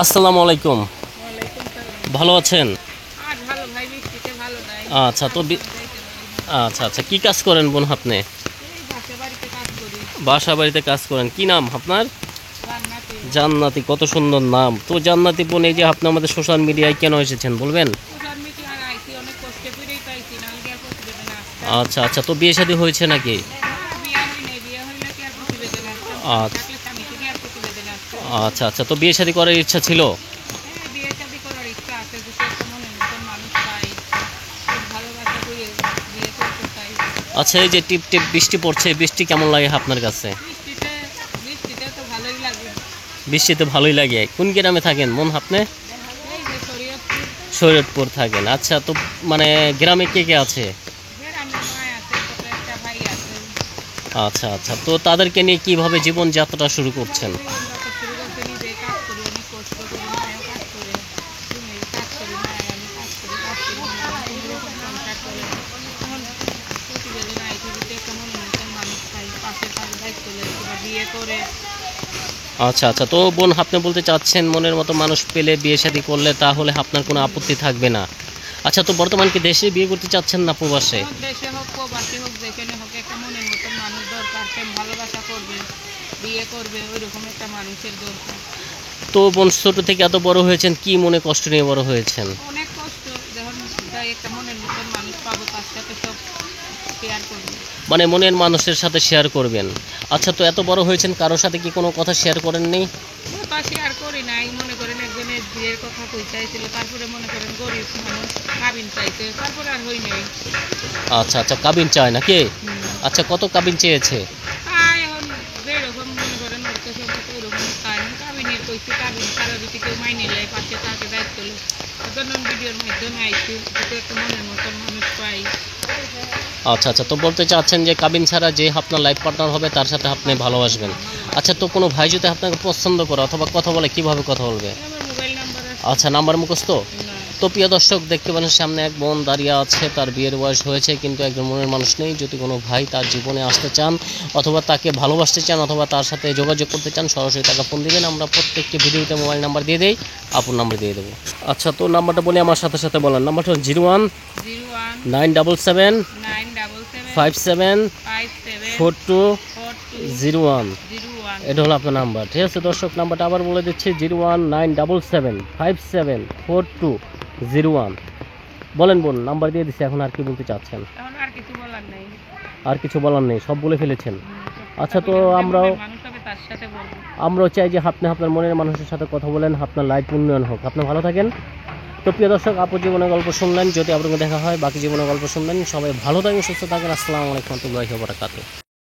আসসালামু আলাইকুম। ওয়ালাইকুম সালাম। ভালো আছেন? আর ভালো ভাই, বৃষ্টিতে ভালো নাই। আচ্ছা তো কাজে যাইতে পারি না। আচ্ছা কি কাজ করেন বোন আপনি? এই বাসা বাড়িতে কাজ করি। বাসা বাড়িতে কাজ করেন, কি নাম আপনার? রান্নাতে। জান্নাতি, কত সুন্দর নাম তো জান্নাতি বোন। এই যে আপনি আমাদের সোশ্যাল মিডিয়ায় কেন এসেছেন বলবেন? সোশ্যাল মিডিয়ায় আইছি, অনেক কষ্টে করেই পাইছি, নাহলে কি আর প্রতিবেদন আচ্ছা আসতাম? তো বিয়ে শাদী হয়েছে নাকি? বিয়া হয় নাই, বিয়া হইলে কি আর প্রতিবেদন আসতাম? আচ্ছা থাকলে স্বামী থেকে আর প্রতিবেদন আসতাম? তো বিয়ে শাদী করার ইচ্ছা ছিল? হ্যাঁ, বিয়ে শাদী করার ইচ্ছা আছে, যদি একটা মনের মতন মানুষ পাই, খুব ভালোবাসা করে বিয়ে করতে চাই। আচ্ছা, এই যে টিপ টিপ বৃষ্টি পড়ছে, বৃষ্টি কেমন লাগে আপনার কাছে? বৃষ্টিতে বৃষ্টিতে তো ভালোই লাগে। বৃষ্টিতে ভালোই লাগে। কোন গ্রামে থাকেন বোন আপনি? এই যে শরীয়তপুর। শরীয়তপুর থাকেন। আচ্ছা তো মানে গ্রামে কে কে আছে? গ্রামে মায় আছে, ছোট একটা ভাই আছে। আচ্ছা তো তাদেরকে নিয়ে কিভাবে জীবনযাত্রা শুরু করছেন? আমরা তো শুরু করতে নিজে কাজ করি, অনেক কষ্ট করি, মায়েও কাজ করে, তুমি কাজ করি, মায়ের আমি কাজ করি কোনোরকম সংসার করে। এখন প্রতিবেদন আইটিভিতে একটা মনের মতন মানুষ পাই, পাশের কাজ দায়িত্ব লেগে কিংবা বিয়ে করে। আচ্ছা তো বোন, আপনি বলতে চাচ্ছেন মনের মতো মানুষ পেলে বিয়ে শাদী করলে তাহলে আপনার কোনো আপত্তি থাকবে না। আচ্ছা তো বর্তমান কি দেশে বিয়ে করতে চাচ্ছেন না প্রবাসে? এখন দেশে হোক প্রবাসী হোক, যেখানে হোক, একটা মনের মতন মানুষ দরকার, প্রেম ভালোবাসা করবে, বিয়ে করবে, ওইরকম একটা মানুষের দরকার। তো বোন, ছোট থেকে এত বড় হয়েছেন, কি মনে কষ্ট নিয়ে বড় হয়েছেন? অনেক কষ্ট, যখন যাই একটা মনের মতন মানুষ পাবো, তার সাথে সব শেয়ার করবো। মানে মনের মানুষের সাথে শেয়ার করবেন। আচ্ছা তো এত বড় হয়েছেন, কারোর সাথে কি কোনো কথা শেয়ার করেননি? কথা শেয়ার করি নাই, মনে করেন একজনের বিয়ের কথা কই চাইছিল, তারপরে মনে করেন গরিব মানুষ কাবিন চাইছে, তারপরে আর হই নাই। আচ্ছা কাবিন চায় নাকি? আচ্ছা, কত কাবিন চেয়েছে? তাই এখন যেরকম মনে করেন ওর কাছে ওইরকম চাই, আমি কাবিনের কইছি, কাবিন ছাড়া যদি কেউ মাইনে নেয়, পাশে তাকে দায়িত্ব লো। এজন্য ভিডিওর মাধ্যমে আইছি, যাতে একটা মনের মতন মানুষ পাই। আচ্ছা তো বলতে চাচ্ছেন যে কাবিন ছাড়া যে আপনার লাইফ পার্টনার হবে তার সাথে আপনি ভালোবাসবেন। আচ্ছা তো কোনো ভাই যদি আপনাকে পছন্দ করে অথবা কথা বলে, কিভাবে কথা বলবে? আমার মোবাইল নাম্বার আছে। আচ্ছা, নাম্বার মুখস্থ? না। তো প্রিয় দর্শক, দেখতে পারেন সামনে এক বোন দাঁড়িয়ে আছে, তার বিয়ের বয়স হয়েছে কিন্তু একজন মনের মানুষ নেই। যদি কোনো ভাই তার জীবনে আসতে চান অথবা তাকে ভালোবাসতে চান অথবা তার সাথে যোগাযোগ করতে চান, সরাসরি তাকে ফোন দিবেন। আমরা প্রত্যেকটি ভিডিওতে মোবাইল নাম্বার দিয়ে দেই, আপুর নাম্বার দিয়ে দেবো। আচ্ছা তো নাম্বারটা বলি, আমার সাথে বলেন। নাম্বারটা হল 01 977 57 42 01। এটা হলো আপনার নাম্বার, ঠিক আছে দর্শক? নাম্বারটা আবার বলে দিচ্ছি, 01 977 57 42 01। বলেন বোন, নাম্বার দিয়ে দিচ্ছি। এখন আর কি বলতে চাচ্ছেন? এখন আর কিছু বলার নাই। আর কিছু বলার নেই, সব বলে ফেলেছেন। আচ্ছা তো মানুষ হবে, তার সাথে বলবো। আমরাও চাই যে আপনি আপনার মনের মানুষের সাথে কথা বলেন, আপনার লাইফ উন্নয়ন হোক, আপনি ভালো থাকেন। তো প্রিয় দর্শক, আপুর জীবনের গল্প শুনলেন, যদি আপনাকে দেখা হয় বাকি জীবনের গল্প শুনবেন। সবাই ভালো থাকেন, সুস্থ থাকেন। আসসালামু আলাইকুম ওয়া রাহমাতুল্লাহি ওয়া বারাকাতুহু।